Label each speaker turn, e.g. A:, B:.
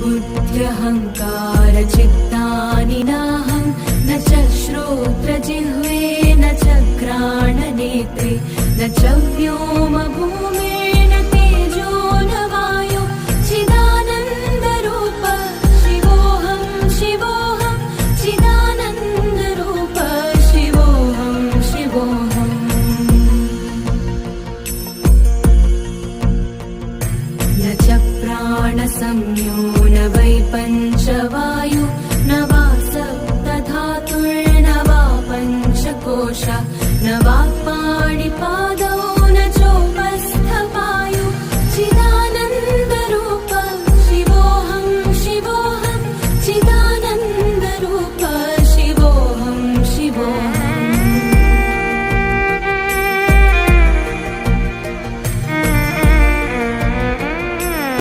A: बुद्ध्यहङ्कारचित्तानि नाहं न च श्रोत्रजिह्वे न च घ्राणनेत्रे न च व्योमभूमेन तेजो न वायो चिदानन्दरूप शिवोऽहं शिवोऽहं चिदानन्दरूप शिवोऽहं शिवोऽहम् न च प्राणसंज्ञो न वै पञ्चवायु न वा सप्तधातुर्न वा पञ्चकोश न वा पाणिपादौ